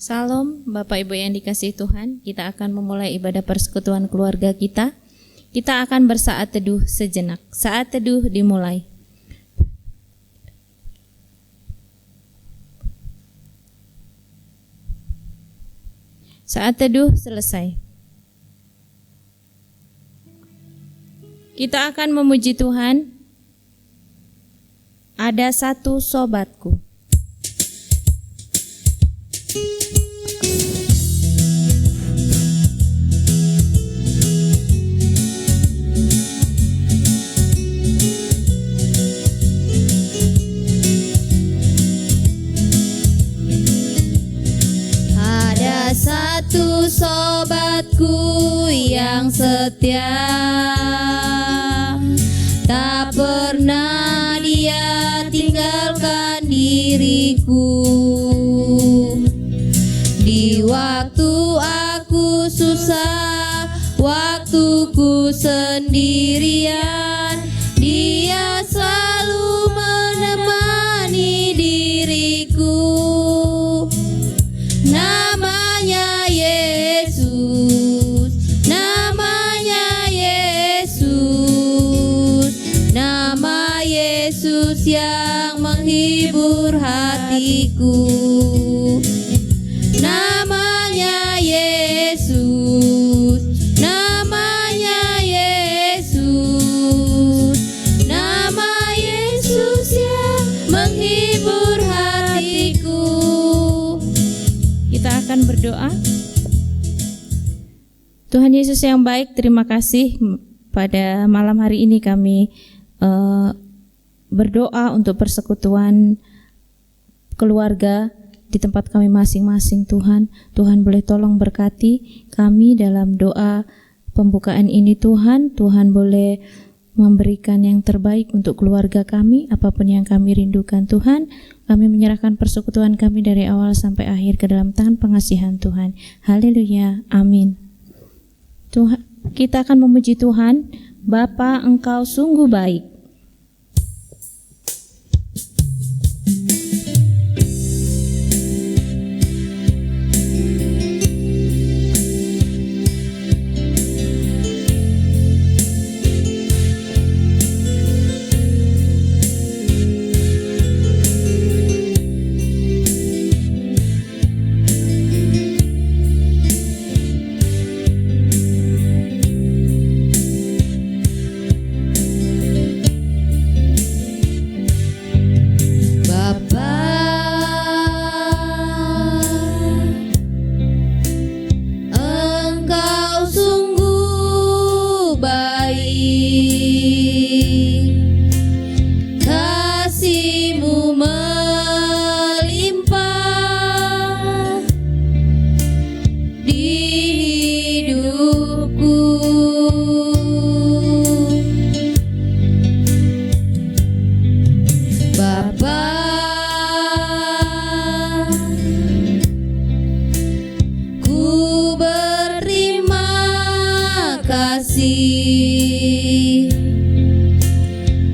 Salam Bapak Ibu yang dikasihi Tuhan, kita akan memulai ibadah persekutuan keluarga kita. Kita akan bersaat teduh sejenak. Saat teduh dimulai. Saat teduh selesai. Kita akan memuji Tuhan. Ada satu sobatku. Ada satu sobatku yang setia, tak pernah dia tinggalkan diriku. Di waktu aku susah, waktuku sendirian, dia selalu menemani diriku. Namanya Yesus, namanya Yesus, nama Yesus yang menghibur hatiku. Namanya Yesus, namanya Yesus, nama Yesus yang menghibur hatiku. Kita akan berdoa. Tuhan Yesus yang baik, terima kasih pada malam hari ini kami berdoa untuk persekutuan keluarga di tempat kami masing-masing. Tuhan boleh tolong berkati kami dalam doa pembukaan ini. Tuhan boleh memberikan yang terbaik untuk keluarga kami, apapun yang kami rindukan. Tuhan, kami menyerahkan persekutuan kami dari awal sampai akhir ke dalam tangan pengasihan Tuhan. Haleluya, amin. Tuhan, kita akan memuji Tuhan. Bapa, Engkau sungguh baik.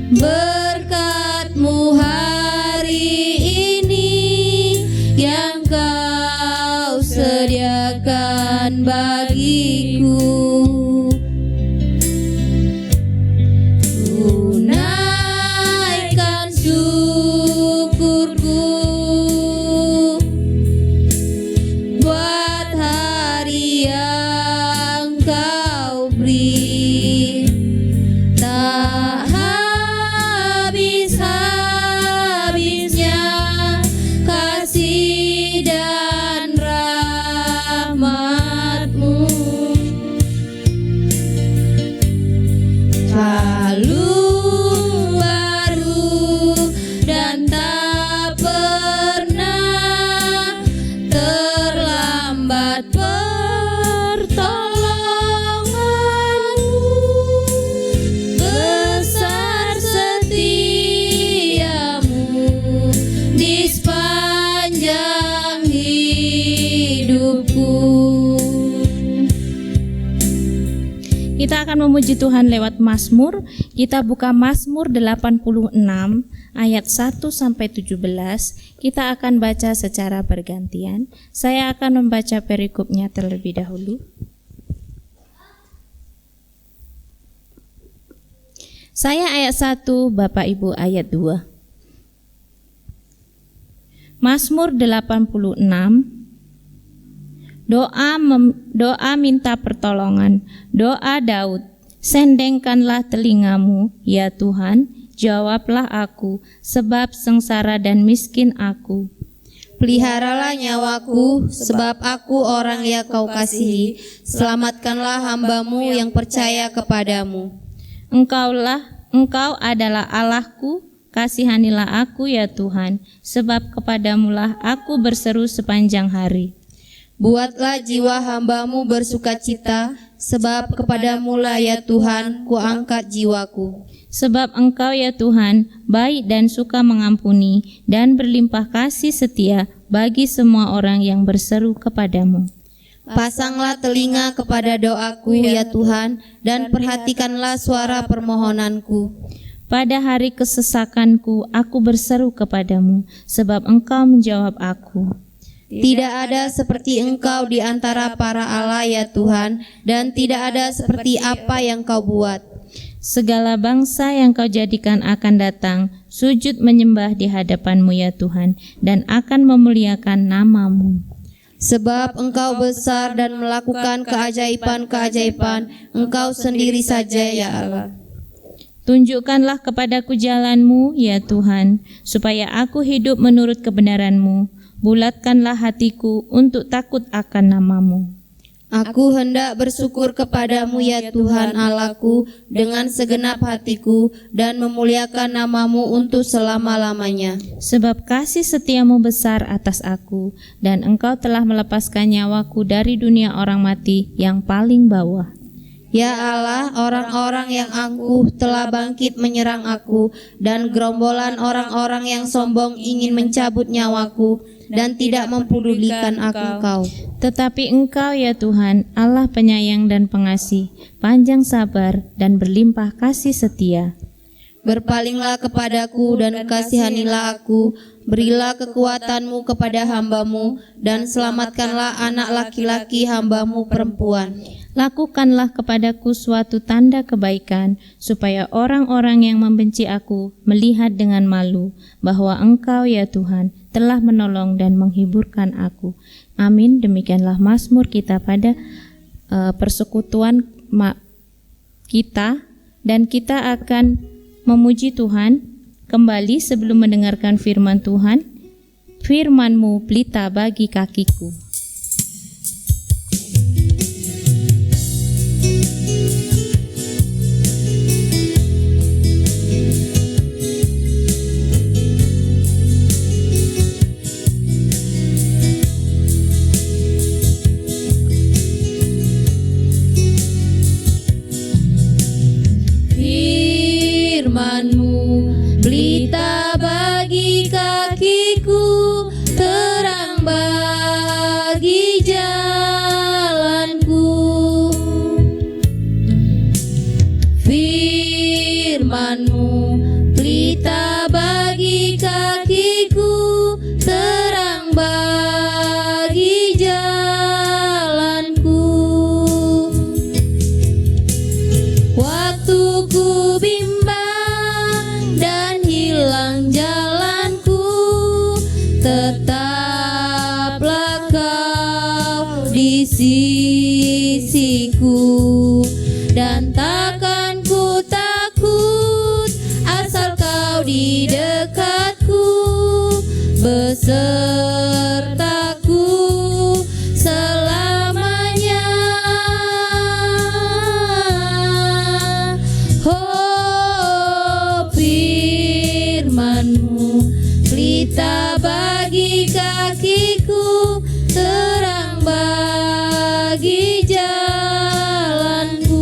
Berkat-Mu hari ini yang Kau sediakan bagiku. Tunaikan syukurku buat hari yang Kau beri. Tak habis-habisnya kasih dan rahmat-Mu, selalu baru dan tak pernah terlambat pertolongan-Mu. Besar setiamu di sepanjang hidupku. Kita akan memuji Tuhan lewat Mazmur. Kita buka Mazmur 86 ayat 1 sampai 17. Kita akan baca secara bergantian. Saya akan membaca perikopnya terlebih dahulu. Saya ayat 1, Bapak Ibu ayat 2. Mazmur 86. Doa minta pertolongan. Doa Daud. Sendengkanlah telingamu, ya Tuhan, jawablah aku, sebab sengsara dan miskin aku. Peliharalah nyawaku, sebab aku orang yang kau kasihi. Selamatkanlah hamba-Mu yang percaya kepadamu. Engkau adalah Allahku, kasihanilah aku ya Tuhan, sebab kepadamulah aku berseru sepanjang hari. Buatlah jiwa hamba-Mu bersukacita, sebab kepadamulah ya Tuhan, kuangkat jiwaku. Sebab Engkau ya Tuhan, baik dan suka mengampuni, dan berlimpah kasih setia bagi semua orang yang berseru kepadamu. Pasanglah telinga kepada doaku ya Tuhan, dan perhatikanlah suara permohonanku. Pada hari kesesakanku, aku berseru kepadamu, sebab Engkau menjawab aku. Tidak ada seperti Engkau di antara para Allah ya Tuhan, dan tidak ada seperti apa yang Kau buat. Segala bangsa yang Kau jadikan akan datang, sujud menyembah di hadapan-Mu ya Tuhan, dan akan memuliakan nama-Mu. Sebab Engkau besar dan melakukan keajaiban-keajaiban, Engkau sendiri saja ya Allah. Tunjukkanlah kepadaku jalan-Mu ya Tuhan, supaya aku hidup menurut kebenaran-Mu. Bulatkanlah hatiku untuk takut akan nama-Mu. Aku hendak bersyukur kepadamu ya Tuhan Allahku dengan segenap hatiku dan memuliakan nama-Mu untuk selama-lamanya. Sebab kasih setia-Mu besar atas aku, dan Engkau telah melepaskan nyawaku dari dunia orang mati yang paling bawah. Ya Allah, orang-orang yang angkuh telah bangkit menyerang aku, dan gerombolan orang-orang yang sombong ingin mencabut nyawaku, dan tidak mempedulikan Engkau. Tetapi Engkau ya Tuhan, Allah penyayang dan pengasih, panjang sabar dan berlimpah kasih setia. Berpalinglah kepadaku dan kasihanilah aku, berilah kekuatan-Mu kepada hamba-Mu, dan selamatkanlah anak laki-laki hamba-Mu perempuan. Lakukanlah kepadaku suatu tanda kebaikan, supaya orang-orang yang membenci aku melihat dengan malu bahwa Engkau ya Tuhan telah menolong dan menghiburkan aku. Amin. Demikianlah Mazmur kita pada persekutuan kita, dan kita akan memuji Tuhan kembali sebelum mendengarkan firman Tuhan. Firman-Mu pelita bagi kakiku. Firman-Mu pelita bagi kakiku, terang bagi jalanku. Firman-Mu pelita bagi kakiku, terang bagi jalanku. Waktu ku bimbang dan hilang jalanku, tetaplah Kau di sisiku, dan takkan ku takut asal Kau di dekatku, besertaku selamanya. Oh, firman-Mu pelita bagi kakiku, terang bagi jalanku.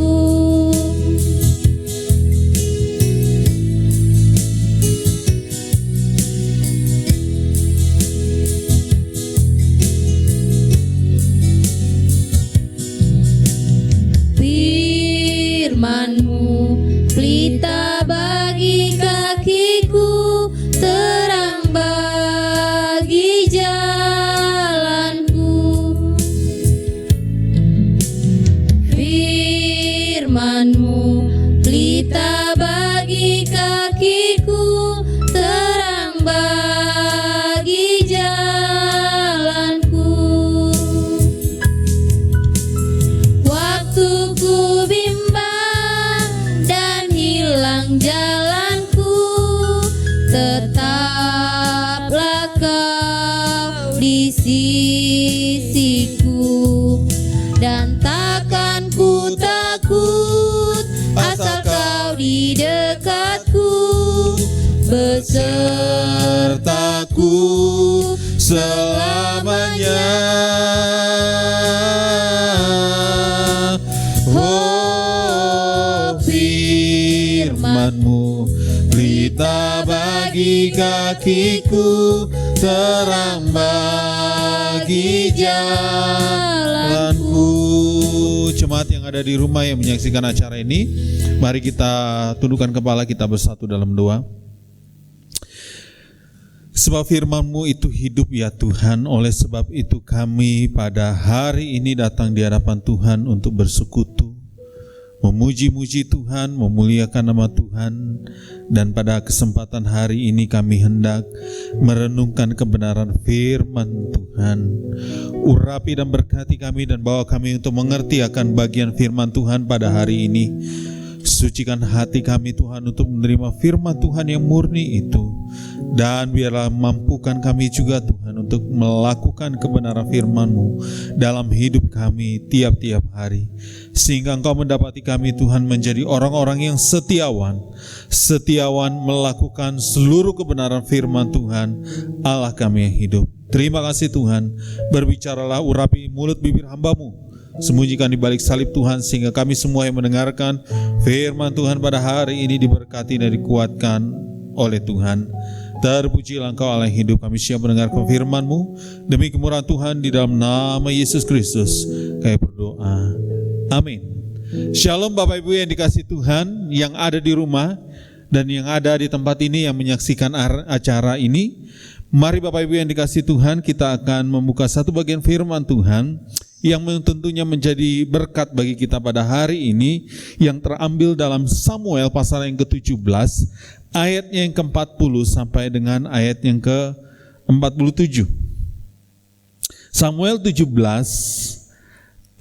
Firman-Mu pelita bagi kakiku, sisiku, dan takkan ku takut asal kau di dekatku, besertaku selamanya. Oh, firman-Mu pelita bagi kakiku, terang bagi jalanku. Jemaat yang ada di rumah yang menyaksikan acara ini, mari kita tundukkan kepala kita bersatu dalam doa. Sebab firman-Mu itu hidup ya Tuhan, oleh sebab itu kami pada hari ini datang di hadapan Tuhan untuk bersekutu, memuji-muji Tuhan, memuliakan nama Tuhan. Dan pada kesempatan hari ini kami hendak merenungkan kebenaran firman Tuhan. Urapi dan berkati kami dan bawa kami untuk mengerti akan bagian firman Tuhan pada hari ini. Sucikan hati kami Tuhan untuk menerima firman Tuhan yang murni itu. Dan biarlah mampukan kami juga Tuhan untuk melakukan kebenaran firman-Mu dalam hidup kami tiap-tiap hari. Sehingga Engkau mendapati kami Tuhan menjadi orang-orang yang setiawan melakukan seluruh kebenaran firman Tuhan, Allah kami yang hidup. Terima kasih Tuhan, berbicaralah, urapi mulut bibir hamba-Mu, sembunyikan di balik salib Tuhan, sehingga kami semua yang mendengarkan firman Tuhan pada hari ini diberkati dan dikuatkan oleh Tuhan. Terpujilah Engkau Allah yang hidup, kami siap mendengarkan firman-Mu. Demi kemurahan Tuhan, di dalam nama Yesus Kristus kami berdoa, amin. Shalom Bapak Ibu yang dikasihi Tuhan, yang ada di rumah dan yang ada di tempat ini yang menyaksikan acara ini. Mari Bapak Ibu yang dikasihi Tuhan, kita akan membuka satu bagian firman Tuhan yang tentunya menjadi berkat bagi kita pada hari ini, yang terambil dalam Samuel pasal yang ke-17 ayatnya yang ke-40 sampai dengan ayat yang ke-47. Samuel 17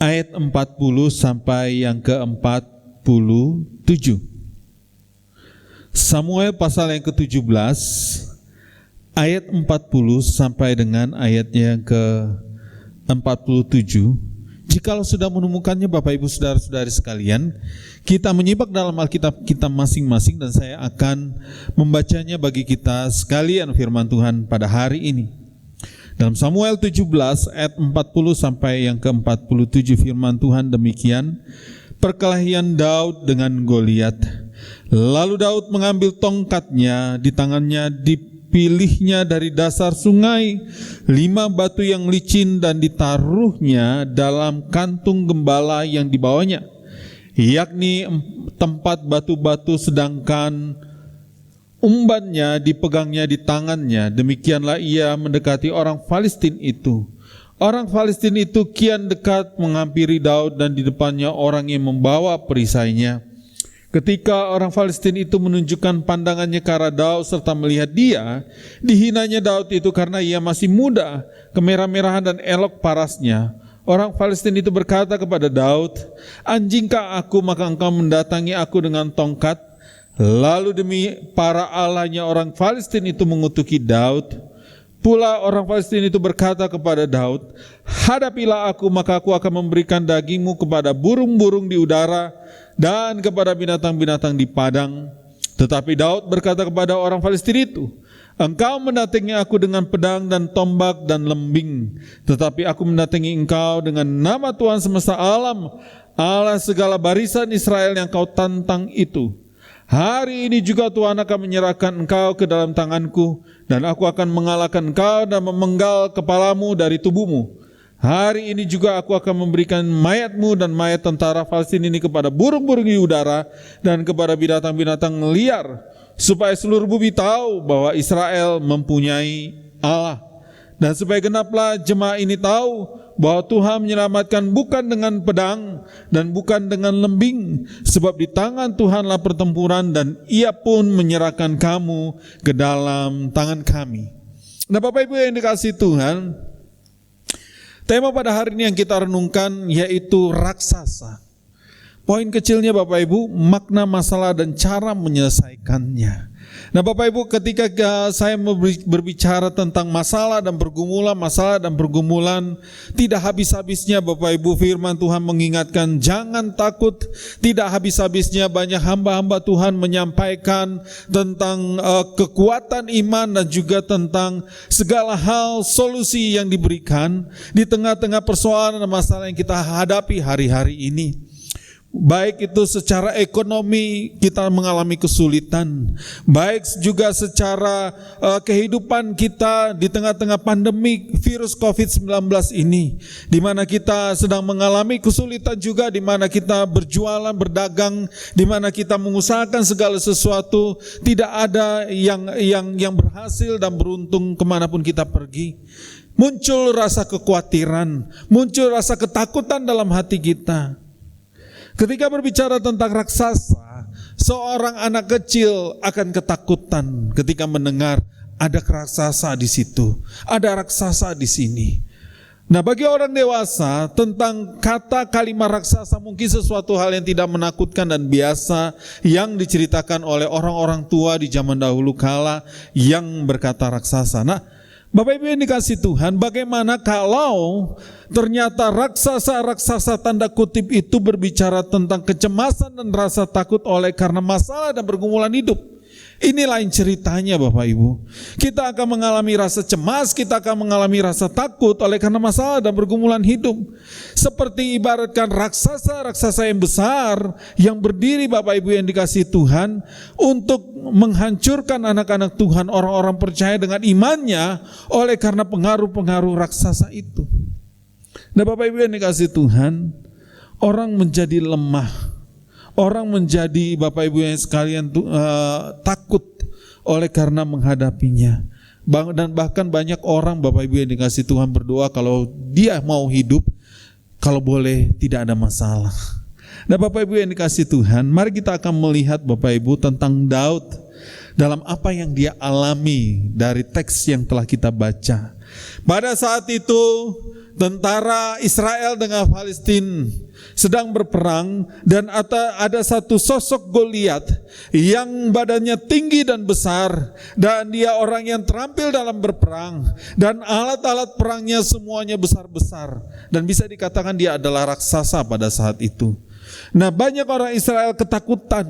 ayat 40 sampai yang ke-47. Samuel pasal yang ke-17 ayat 40 sampai dengan ayatnya yang ke-47. Jikalau sudah menemukannya Bapak Ibu Saudara-saudari sekalian, kita menyimak dalam Alkitab kita masing-masing dan saya akan membacanya bagi kita sekalian firman Tuhan pada hari ini. Dalam Samuel 17 ayat 40 sampai yang ke-47 firman Tuhan demikian, perkelahian Daud dengan Goliat. Lalu Daud mengambil tongkatnya, di tangannya dipilihnya dari dasar sungai 5 batu yang licin dan ditaruhnya dalam kantung gembala yang dibawanya, yakni tempat batu-batu, sedangkan umbannya dipegangnya di tangannya. Demikianlah ia mendekati orang Filistin itu. Orang Filistin itu kian dekat menghampiri Daud dan di depannya orang yang membawa perisainya. Ketika orang Filistin itu menunjukkan pandangannya ke arah Daud serta melihat dia, dihinanya Daud itu karena ia masih muda, kemerah-merahan dan elok parasnya. Orang Filistin itu berkata kepada Daud, "Anjingkah aku, maka engkau mendatangi aku dengan tongkat?" Lalu demi para allahnya orang Filistin itu mengutuki Daud. Pula orang Filistin itu berkata kepada Daud, "Hadapilah aku, maka aku akan memberikan dagingmu kepada burung-burung di udara dan kepada binatang-binatang di padang." Tetapi Daud berkata kepada orang Filistin itu, "Engkau mendatangi aku dengan pedang dan tombak dan lembing, tetapi aku mendatangi engkau dengan nama Tuhan semesta alam, Allah segala barisan Israel yang kau tantang itu. Hari ini juga Tuhan akan menyerahkan engkau ke dalam tanganku, dan aku akan mengalahkan engkau dan memenggal kepalamu dari tubuhmu. Hari ini juga aku akan memberikan mayatmu dan mayat tentara Filistin ini kepada burung-burung di udara dan kepada binatang-binatang liar, supaya seluruh bumi tahu bahwa Israel mempunyai Allah. Dan supaya genaplah jemaah ini tahu bahwa Tuhan menyelamatkan bukan dengan pedang dan bukan dengan lembing, sebab di tangan Tuhanlah pertempuran dan Ia pun menyerahkan kamu ke dalam tangan kami." Nah Bapak Ibu yang dikasihi Tuhan, tema pada hari ini yang kita renungkan yaitu raksasa. Poin kecilnya Bapak Ibu, makna masalah dan cara menyelesaikannya. Nah Bapak Ibu, ketika saya berbicara tentang masalah dan pergumulan, tidak habis-habisnya Bapak Ibu firman Tuhan mengingatkan jangan takut. Tidak habis-habisnya banyak hamba-hamba Tuhan menyampaikan tentang kekuatan iman dan juga tentang segala hal solusi yang diberikan di tengah-tengah persoalan dan masalah yang kita hadapi hari-hari ini. Baik itu secara ekonomi kita mengalami kesulitan, baik juga secara kehidupan kita di tengah-tengah pandemi virus COVID-19 ini, di mana kita sedang mengalami kesulitan juga, di mana kita berjualan, berdagang, di mana kita mengusahakan segala sesuatu, tidak ada yang berhasil dan beruntung kemanapun kita pergi. Muncul rasa kekhawatiran, muncul rasa ketakutan dalam hati kita. Ketika berbicara tentang raksasa, seorang anak kecil akan ketakutan ketika mendengar ada raksasa di situ, ada raksasa di sini. Nah, bagi orang dewasa tentang kata kalimat raksasa mungkin sesuatu hal yang tidak menakutkan dan biasa yang diceritakan oleh orang-orang tua di zaman dahulu kala yang berkata raksasa. Nah, Bapak Ibu yang dikasih Tuhan, bagaimana kalau ternyata raksasa-raksasa tanda kutip itu berbicara tentang kecemasan dan rasa takut oleh karena masalah dan pergumulan hidup? Ini lain ceritanya Bapak Ibu. Kita akan mengalami rasa cemas, kita akan mengalami rasa takut oleh karena masalah dan pergumulan hidup. Seperti ibaratkan raksasa-raksasa yang besar yang berdiri Bapak Ibu yang dikasih Tuhan untuk menghancurkan anak-anak Tuhan, orang-orang percaya dengan imannya oleh karena pengaruh-pengaruh raksasa itu. Nah Bapak Ibu yang dikasih Tuhan, orang menjadi lemah. Orang menjadi Bapak Ibu yang sekalian takut oleh karena menghadapinya. Dan bahkan banyak orang Bapak Ibu yang dikasih Tuhan berdoa kalau dia mau hidup, kalau boleh tidak ada masalah. Nah Bapak Ibu yang dikasih Tuhan, mari kita akan melihat Bapak Ibu tentang Daud dalam apa yang dia alami dari teks yang telah kita baca. Pada saat itu tentara Israel dengan Palestina sedang berperang dan ada satu sosok Goliat yang badannya tinggi dan besar dan dia orang yang terampil dalam berperang dan alat-alat perangnya semuanya besar-besar dan bisa dikatakan dia adalah raksasa pada saat itu. Nah banyak orang Israel ketakutan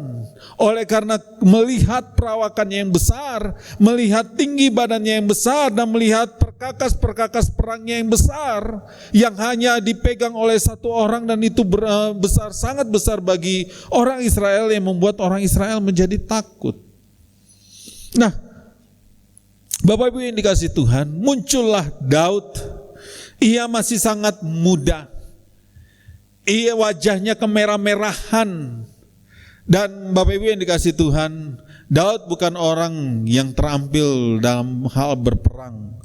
oleh karena melihat perawakannya yang besar, melihat tinggi badannya yang besar dan melihat perkakas-perkakas perangnya yang besar yang hanya dipegang oleh satu orang dan itu besar, sangat besar bagi orang Israel yang membuat orang Israel menjadi takut. Nah Bapak Ibu yang dikasih Tuhan, muncullah Daud. Ia masih sangat muda. Ia wajahnya kemerah-merahan. Dan Bapak Ibu yang dikasih Tuhan, Daud bukan orang yang terampil dalam hal berperang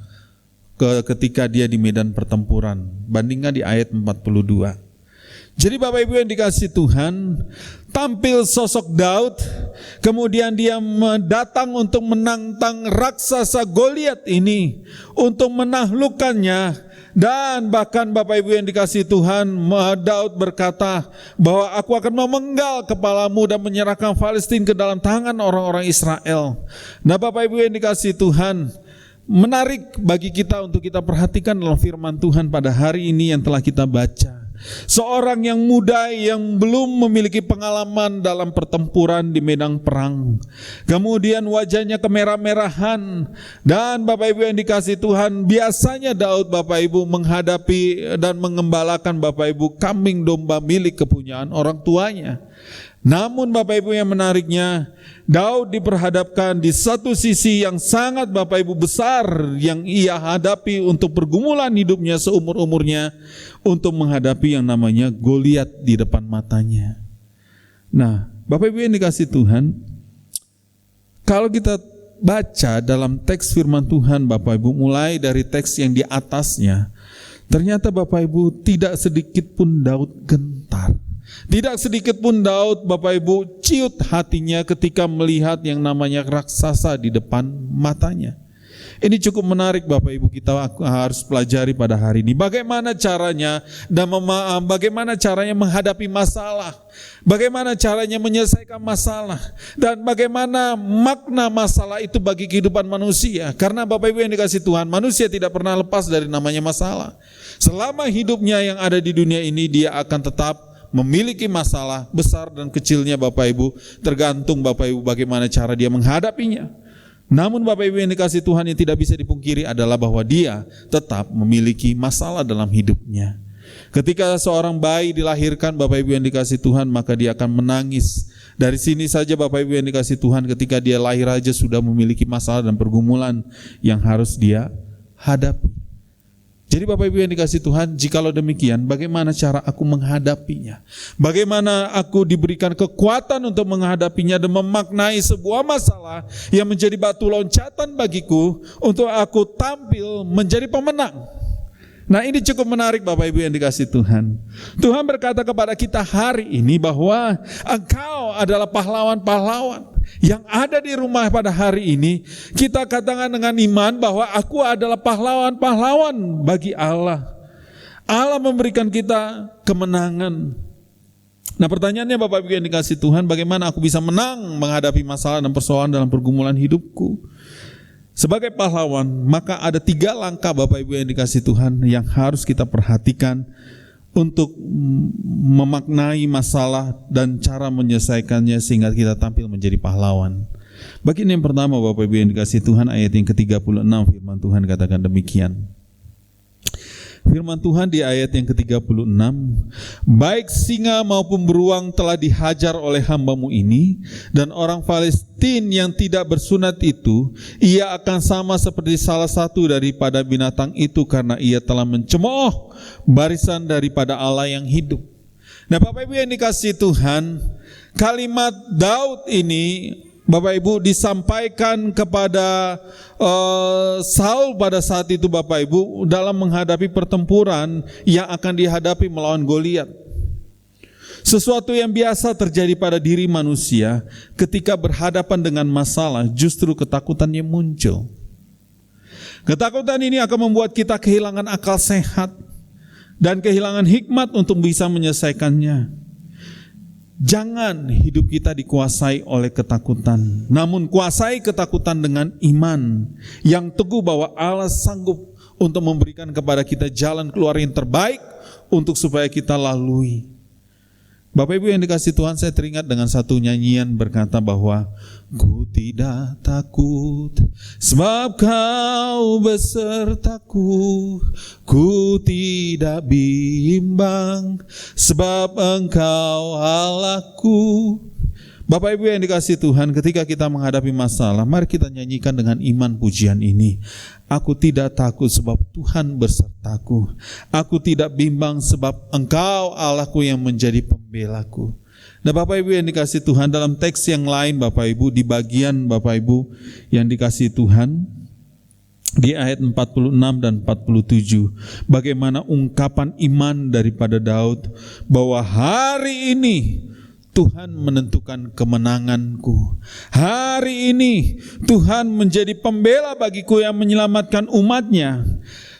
ketika dia di medan pertempuran. Bandingkan di ayat 42. Jadi Bapak Ibu yang dikasih Tuhan, tampil sosok Daud, kemudian dia datang untuk menantang raksasa Goliat ini, untuk menaklukkannya. Dan bahkan Bapak Ibu yang dikasih Tuhan, Daud berkata bahwa aku akan memenggal kepalamu dan menyerahkan Palestina ke dalam tangan orang-orang Israel. Nah Bapak Ibu yang dikasih Tuhan, menarik bagi kita untuk kita perhatikan dalam firman Tuhan pada hari ini yang telah kita baca. Seorang yang muda yang belum memiliki pengalaman dalam pertempuran di medan perang. Kemudian wajahnya kemerah-merahan. Dan Bapak Ibu yang dikasih Tuhan, biasanya Daud Bapak Ibu menghadapi dan mengembalakan Bapak Ibu kambing domba milik kepunyaan orang tuanya. Namun Bapak Ibu yang menariknya, Daud diperhadapkan di satu sisi yang sangat Bapak Ibu besar yang ia hadapi untuk pergumulan hidupnya seumur-umurnya, untuk menghadapi yang namanya Goliat di depan matanya. Nah Bapak Ibu yang dikasih Tuhan, kalau kita baca dalam teks firman Tuhan Bapak Ibu, mulai dari teks yang di atasnya, ternyata Bapak Ibu tidak sedikit pun Daud gentar. Tidak sedikit pun Daud Bapak Ibu ciut hatinya ketika melihat yang namanya raksasa di depan matanya. Ini cukup menarik Bapak Ibu, kita harus pelajari pada hari ini. Bagaimana caranya dan bagaimana caranya menghadapi masalah. Bagaimana caranya menyelesaikan masalah. Dan bagaimana makna masalah itu bagi kehidupan manusia. Karena Bapak Ibu yang dikasih Tuhan, manusia tidak pernah lepas dari namanya masalah. Selama hidupnya yang ada di dunia ini, dia akan tetap memiliki masalah besar dan kecilnya Bapak Ibu. Tergantung Bapak Ibu bagaimana cara dia menghadapinya. Namun Bapak Ibu yang dikasih Tuhan, yang tidak bisa dipungkiri adalah bahwa dia tetap memiliki masalah dalam hidupnya. Ketika seorang bayi dilahirkan Bapak Ibu yang dikasih Tuhan, maka dia akan menangis. Dari sini saja Bapak Ibu yang dikasih Tuhan, ketika dia lahir aja sudah memiliki masalah dan pergumulan yang harus dia hadapi. Jadi Bapak Ibu yang dikasih Tuhan, jikalau demikian, bagaimana cara aku menghadapinya? Bagaimana aku diberikan kekuatan untuk menghadapinya dan memaknai sebuah masalah yang menjadi batu loncatan bagiku untuk aku tampil menjadi pemenang. Nah, ini cukup menarik Bapak Ibu yang dikasih Tuhan. Tuhan berkata kepada kita hari ini bahwa engkau adalah pahlawan-pahlawan. Yang ada di rumah pada hari ini, kita katakan dengan iman bahwa aku adalah pahlawan-pahlawan bagi Allah. Allah memberikan kita kemenangan. Nah, pertanyaannya Bapak Ibu yang dikasih Tuhan, bagaimana aku bisa menang menghadapi masalah dan persoalan dalam pergumulan hidupku? Sebagai pahlawan, maka ada 3 langkah Bapak Ibu yang dikasih Tuhan yang harus kita perhatikan untuk memaknai masalah dan cara menyelesaikannya sehingga kita tampil menjadi pahlawan. Bagian yang pertama Bapak Ibu yang dikasih Tuhan, ayat yang ke-36 firman Tuhan katakan demikian. Firman Tuhan di ayat yang ke-36, baik singa maupun beruang telah dihajar oleh hamba-Mu ini, dan orang Palestina yang tidak bersunat itu, ia akan sama seperti salah satu daripada binatang itu karena ia telah mencemooh barisan daripada Allah yang hidup. Nah Bapak Ibu yang dikasih Tuhan, kalimat Daud ini Bapak Ibu disampaikan kepada Saul pada saat itu Bapak Ibu dalam menghadapi pertempuran yang akan dihadapi melawan Goliat. Sesuatu yang biasa terjadi pada diri manusia ketika berhadapan dengan masalah, justru ketakutannya muncul. Ketakutan ini akan membuat kita kehilangan akal sehat dan kehilangan hikmat untuk bisa menyelesaikannya. Jangan hidup kita dikuasai oleh ketakutan, namun kuasai ketakutan dengan iman yang teguh bahwa Allah sanggup untuk memberikan kepada kita jalan keluar yang terbaik untuk supaya kita lalui. Bapak Ibu yang dikasih Tuhan, saya teringat dengan satu nyanyian berkata bahwa ku tidak takut sebab Kau besertaku, ku tidak bimbang sebab Engkau Allahku. Bapak Ibu yang dikasih Tuhan, ketika kita menghadapi masalah, mari kita nyanyikan dengan iman pujian ini. Aku tidak takut sebab Tuhan bersertaku. Aku tidak bimbang sebab Engkau Allahku yang menjadi pembelaku. Nah Bapak Ibu yang dikasih Tuhan, dalam teks yang lain Bapak Ibu, di bagian Bapak Ibu yang dikasih Tuhan, di ayat 46 dan 47, bagaimana ungkapan iman daripada Daud bahwa hari ini Tuhan menentukan kemenanganku. Hari ini Tuhan menjadi pembela bagiku yang menyelamatkan umatnya.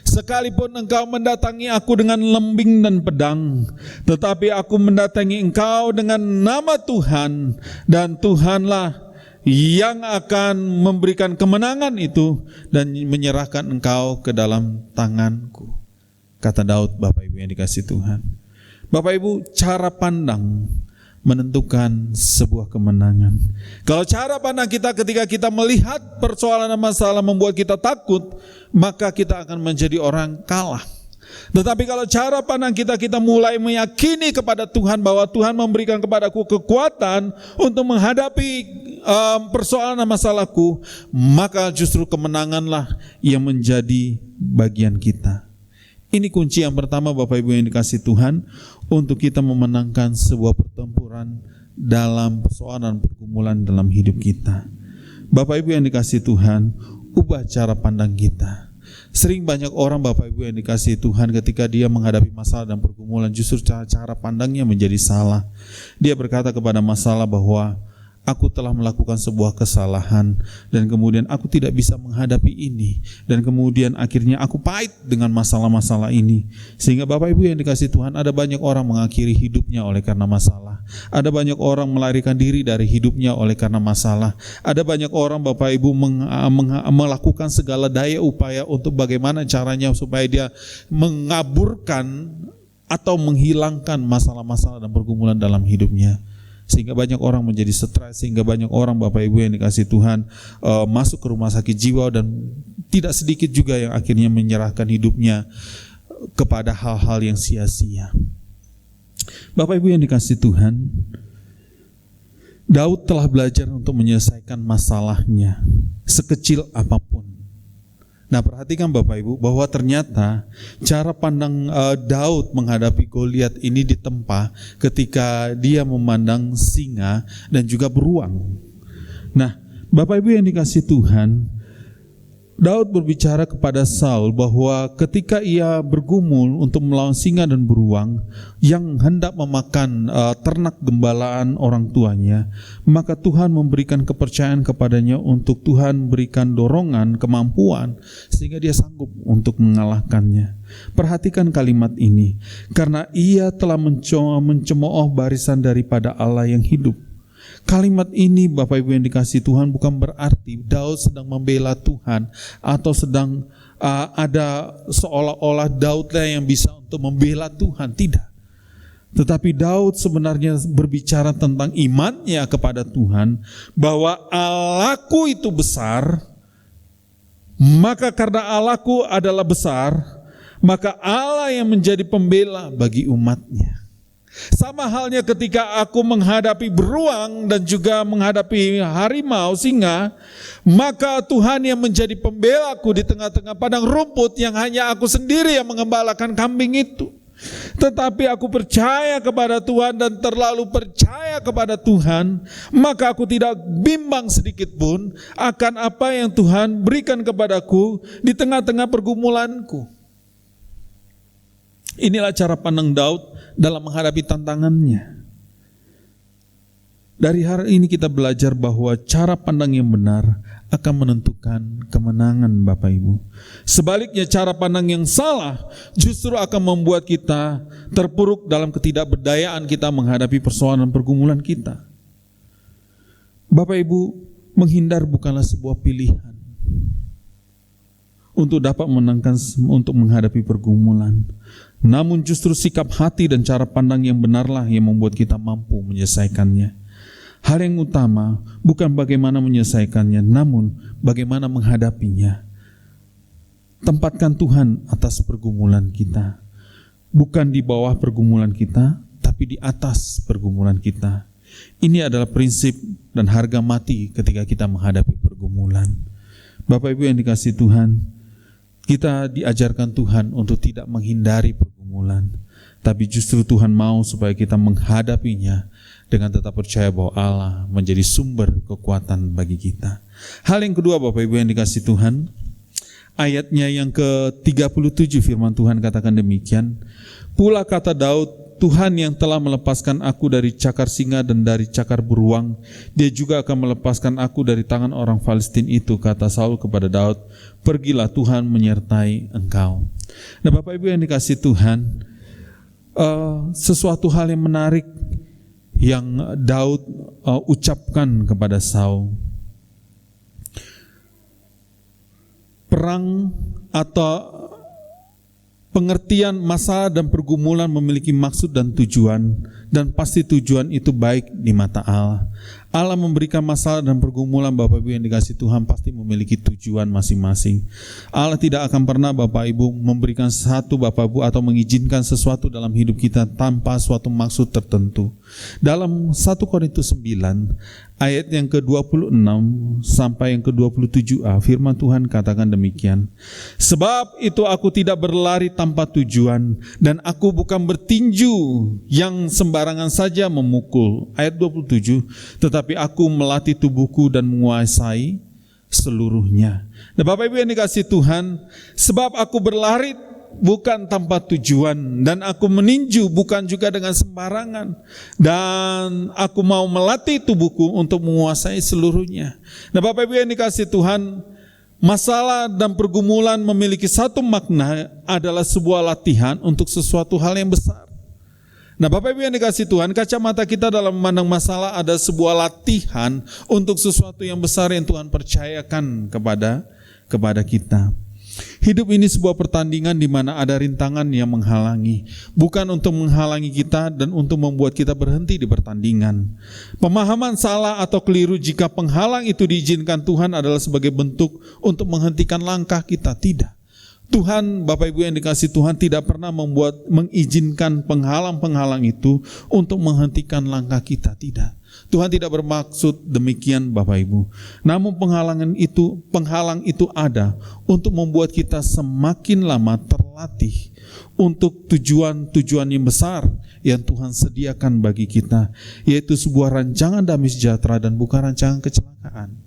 Sekalipun engkau mendatangi aku dengan lembing dan pedang, tetapi aku mendatangi engkau dengan nama Tuhan, dan Tuhanlah yang akan memberikan kemenangan itu dan menyerahkan engkau ke dalam tanganku. Kata Daud Bapak Ibu yang dikasih Tuhan. Bapak Ibu, cara pandang menentukan sebuah kemenangan. Kalau cara pandang kita ketika kita melihat persoalan dan masalah membuat kita takut, maka kita akan menjadi orang kalah. Tetapi kalau cara pandang kita mulai meyakini kepada Tuhan bahwa Tuhan memberikan kepadaku kekuatan untuk menghadapi persoalan dan masalahku, maka justru kemenanganlah yang menjadi bagian kita. Ini kunci yang pertama Bapak Ibu yang dikasih Tuhan, untuk kita memenangkan sebuah pertempuran dalam persoalan pergumulan dalam hidup kita. Bapak Ibu yang dikasih Tuhan, ubah cara pandang kita. Sering banyak orang Bapak Ibu yang dikasih Tuhan, ketika dia menghadapi masalah dan pergumulan, justru cara pandangnya menjadi salah. Dia berkata kepada masalah bahwa aku telah melakukan sebuah kesalahan dan kemudian aku tidak bisa menghadapi ini, dan kemudian akhirnya aku pahit dengan masalah-masalah ini. Sehingga Bapak Ibu yang dikasihi Tuhan, ada banyak orang mengakhiri hidupnya oleh karena masalah. Ada banyak orang melarikan diri dari hidupnya oleh karena masalah. Ada banyak orang Bapak Ibu melakukan segala daya upaya untuk bagaimana caranya supaya dia mengaburkan atau menghilangkan masalah-masalah dan pergumulan dalam hidupnya. Sehingga banyak orang menjadi stres, sehingga banyak orang Bapak Ibu yang dikasihi Tuhan masuk ke rumah sakit jiwa, dan tidak sedikit juga yang akhirnya menyerahkan hidupnya kepada hal-hal yang sia-sia. Bapak Ibu yang dikasihi Tuhan, Daud telah belajar untuk menyelesaikan masalahnya sekecil apapun. Nah, perhatikan Bapak Ibu bahwa ternyata cara pandang Daud menghadapi Goliat ini ditempa ketika dia memandang singa dan juga beruang. Nah, Bapak Ibu yang dikasihi Tuhan, Daud berbicara kepada Saul bahwa ketika ia bergumul untuk melawan singa dan beruang yang hendak memakan ternak gembalaan orang tuanya, maka Tuhan memberikan kepercayaan kepadanya untuk Tuhan berikan dorongan, kemampuan, sehingga dia sanggup untuk mengalahkannya. Perhatikan kalimat ini, karena ia telah mencemooh barisan daripada Allah yang hidup. Kalimat ini Bapak Ibu yang dikasihi Tuhan bukan berarti Daud sedang membela Tuhan atau sedang ada seolah-olah Daudlah yang bisa untuk membela Tuhan, tidak. Tetapi Daud sebenarnya berbicara tentang imannya kepada Tuhan, bahwa Allahku itu besar, maka karena Allahku adalah besar, maka Allah yang menjadi pembela bagi umatnya. Sama halnya ketika aku menghadapi beruang dan juga menghadapi harimau, singa, maka Tuhan yang menjadi pembelaku di tengah-tengah padang rumput yang hanya aku sendiri yang mengembalakan kambing itu. Tetapi aku percaya kepada Tuhan dan terlalu percaya kepada Tuhan, maka aku tidak bimbang sedikit pun akan apa yang Tuhan berikan kepadaku di tengah-tengah pergumulanku. Inilah cara pandang Daud dalam menghadapi tantangannya. Dari hari ini kita belajar bahwa cara pandang yang benar akan menentukan kemenangan Bapak Ibu. Sebaliknya cara pandang yang salah justru akan membuat kita terpuruk dalam ketidakberdayaan kita menghadapi persoalan pergumulan kita. Bapak Ibu, menghindar bukanlah sebuah pilihan untuk dapat menangkan untuk menghadapi pergumulan. Namun justru sikap hati dan cara pandang yang benarlah yang membuat kita mampu menyelesaikannya. Hal yang utama bukan bagaimana menyelesaikannya, namun bagaimana menghadapinya. Tempatkan Tuhan atas pergumulan kita. Bukan di bawah pergumulan kita, tapi di atas pergumulan kita. Ini adalah prinsip dan harga mati ketika kita menghadapi pergumulan. Bapak Ibu yang dikasihi Tuhan, kita diajarkan Tuhan untuk tidak menghindari pergumulan, tapi justru Tuhan mau supaya kita menghadapinya dengan tetap percaya bahwa Allah menjadi sumber kekuatan bagi kita. Hal yang kedua Bapak Ibu yang dikasihi Tuhan, ayatnya yang ke-37 firman Tuhan katakan demikian, pula kata Daud, Tuhan yang telah melepaskan aku dari cakar singa dan dari cakar beruang, Dia juga akan melepaskan aku dari tangan orang Filistin itu, kata Saul kepada Daud, pergilah Tuhan menyertai engkau. Nah Bapak Ibu yang dikasihi Tuhan, sesuatu hal yang menarik yang Daud ucapkan kepada Saul. Perang atau pengertian masalah dan pergumulan memiliki maksud dan tujuan, dan pasti tujuan itu baik di mata Allah. Allah memberikan masalah dan pergumulan Bapak Ibu yang dikasihi Tuhan pasti memiliki tujuan masing-masing. Allah tidak akan pernah Bapak Ibu memberikan satu Bapak Ibu atau mengizinkan sesuatu dalam hidup kita tanpa suatu maksud tertentu. Dalam 1 Korintus 9 ayat yang ke-26 sampai yang ke-27a, firman Tuhan katakan demikian. Sebab itu aku tidak berlari tanpa tujuan, dan aku bukan bertinju yang sembarangan saja memukul. Ayat 27, tetapi aku melatih tubuhku dan menguasai seluruhnya. Nah Bapak Ibu yang dikasihi Tuhan, sebab aku berlari bukan tanpa tujuan, dan aku meninju bukan juga dengan sembarangan, dan aku mau melatih tubuhku untuk menguasai seluruhnya. Nah Bapak Ibu yang dikasihi Tuhan, masalah dan pergumulan memiliki satu makna, adalah sebuah latihan untuk sesuatu hal yang besar. Nah Bapak Ibu yang dikasihi Tuhan, kacamata kita dalam memandang masalah ada sebuah latihan untuk sesuatu yang besar yang Tuhan percayakan kepada kita. Hidup ini sebuah pertandingan di mana ada rintangan yang menghalangi, bukan untuk menghalangi kita dan untuk membuat kita berhenti di pertandingan. Pemahaman salah atau keliru jika penghalang itu diizinkan Tuhan adalah sebagai bentuk untuk menghentikan langkah kita. Tidak. Tuhan, Bapak Ibu yang dikasihi Tuhan, tidak pernah mengizinkan penghalang-penghalang itu untuk menghentikan langkah kita. Tidak. Tuhan tidak bermaksud demikian Bapak Ibu. Namun penghalang itu ada untuk membuat kita semakin lama terlatih untuk tujuan-tujuan yang besar yang Tuhan sediakan bagi kita, yaitu sebuah rancangan damai sejahtera dan bukan rancangan kecelakaan.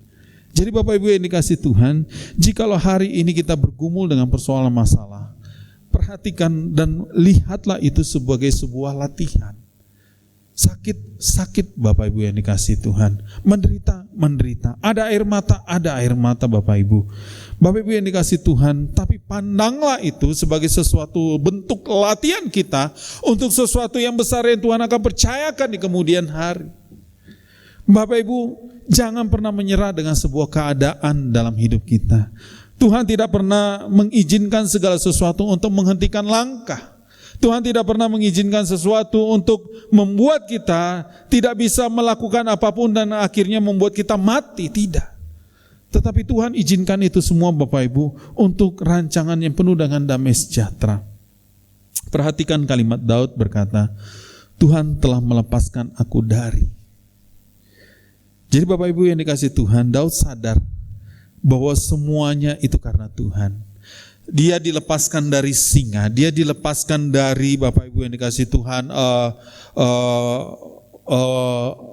Jadi Bapak Ibu yang dikasihi Tuhan, jikalau hari ini kita bergumul dengan persoalan masalah, perhatikan dan lihatlah itu sebagai sebuah latihan. Sakit Bapak Ibu yang dikasihi Tuhan, menderita, ada air mata Bapak Ibu. Bapak Ibu yang dikasihi Tuhan, tapi pandanglah itu sebagai sesuatu bentuk latihan kita untuk sesuatu yang besar yang Tuhan akan percayakan di kemudian hari. Bapak Ibu, jangan pernah menyerah dengan sebuah keadaan dalam hidup kita. Tuhan tidak pernah mengizinkan segala sesuatu untuk menghentikan langkah. Tuhan tidak pernah mengizinkan sesuatu untuk membuat kita tidak bisa melakukan apapun dan akhirnya membuat kita mati. Tidak. Tetapi Tuhan izinkan itu semua Bapak Ibu untuk rancangan yang penuh dengan damai sejahtera. Perhatikan kalimat Daud berkata, Tuhan telah melepaskan aku dari. Jadi Bapak Ibu yang dikasihi Tuhan, Daud sadar bahwa semuanya itu karena Tuhan. Dia dilepaskan dari singa, dia dilepaskan dari Bapak Ibu yang dikasihi Tuhan